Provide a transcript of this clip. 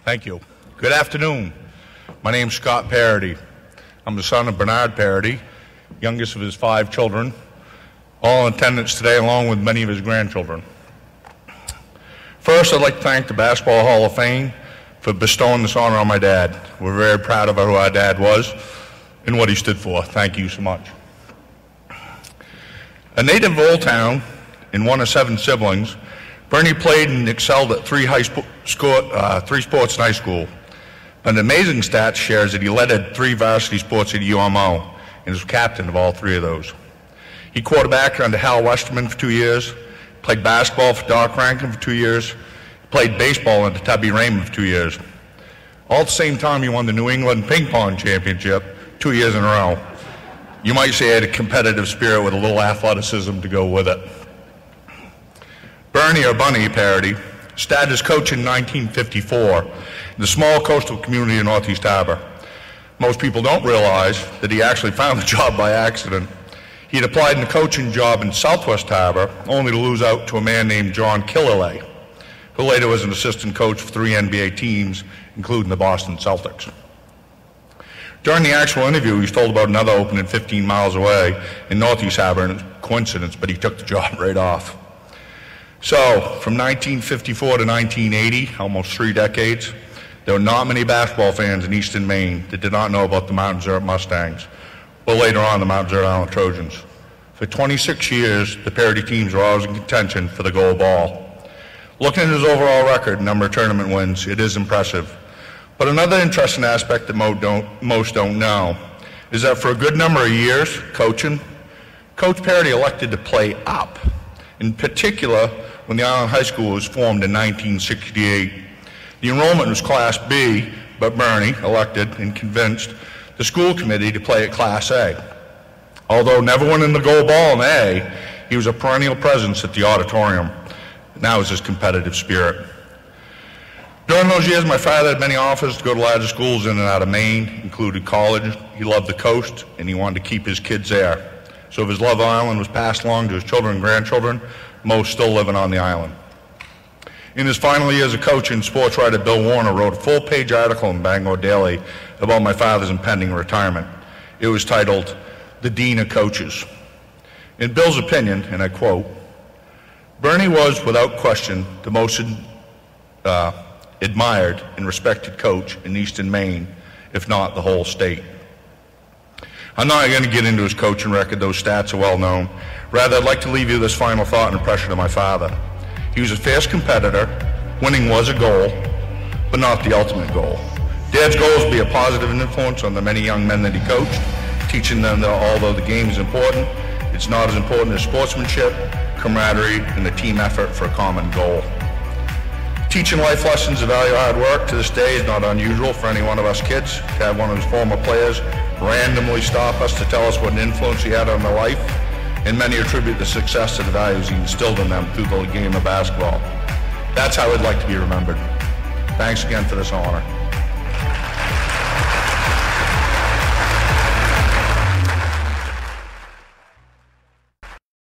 Thank you. Good afternoon. My name's Scott Parady. I'm the son of Bernard Parady, youngest of his 5 children, all in attendance today along with many of his grandchildren. First, I'd like to thank the Basketball Hall of Fame for bestowing this honor on my dad. We're very proud of who our dad was and what he stood for. Thank you so much. A native of Old Town and one of 7 siblings, Bernie played and excelled at 3 sports in high school. But an amazing stat shares that he led at 3 varsity sports at UMO and was captain of all 3 of those. He quarterbacked under Hal Westerman for 2 years, played basketball for Doc Rankin for 2 years, played baseball under Tubby Raymond for 2 years. All at the same time, he won the New England Ping Pong Championship 2 years in a row. You might say he had a competitive spirit with a little athleticism to go with it. Bernie, or Bunny Parady, started as coach in 1954 in the small coastal community of Northeast Harbor. Most people don't realize that he actually found the job by accident. He had applied in the coaching job in Southwest Harbor, only to lose out to a man named John Killalay, who later was an assistant coach for 3 NBA teams, including the Boston Celtics. During the actual interview, he was told about another opening 15 miles away in Northeast Harbor, and it's a coincidence, but he took the job right off. So, from 1954 to 1980, almost 3 decades, there were not many basketball fans in eastern Maine that did not know about the Mount Desert Mustangs, or later on the Mount Desert Island Trojans. For 26 years, the Parady teams were always in contention for the gold ball. Looking at his overall record, number of tournament wins, it is impressive. But another interesting aspect that most don't know is that for a good number of years, coaching, Coach Parady elected to play up. In particular, when the Island High School was formed in 1968. The enrollment was Class B, but Bernie elected and convinced the school committee to play at Class A. Although never winning the gold ball in A, he was a perennial presence at the auditorium. And that was his competitive spirit. During those years, my father had many offers to go to larger schools in and out of Maine, including college. He loved the coast, and he wanted to keep his kids there. So if his love of Ireland was passed along to his children and grandchildren, most still living on the island. In his final years of coaching, sports writer Bill Warner wrote a full-page article in Bangor Daily about my father's impending retirement. It was titled, "The Dean of Coaches." In Bill's opinion, and I quote, "Bernie was, without question, the most admired and respected coach in eastern Maine, if not the whole state." I'm not going to get into his coaching record, those stats are well known. Rather, I'd like to leave you this final thought and impression of my father. He was a fierce competitor, winning was a goal, but not the ultimate goal. Dad's goal is to be a positive influence on the many young men that he coached, teaching them that although the game is important, it's not as important as sportsmanship, camaraderie, and the team effort for a common goal. Teaching life lessons to value hard work to this day is not unusual for any one of us kids. To have one of his former players randomly stop us to tell us what an influence he had on their life, and many attribute the success to the values he instilled in them through the game of basketball. That's how I'd like to be remembered. Thanks again for this honor.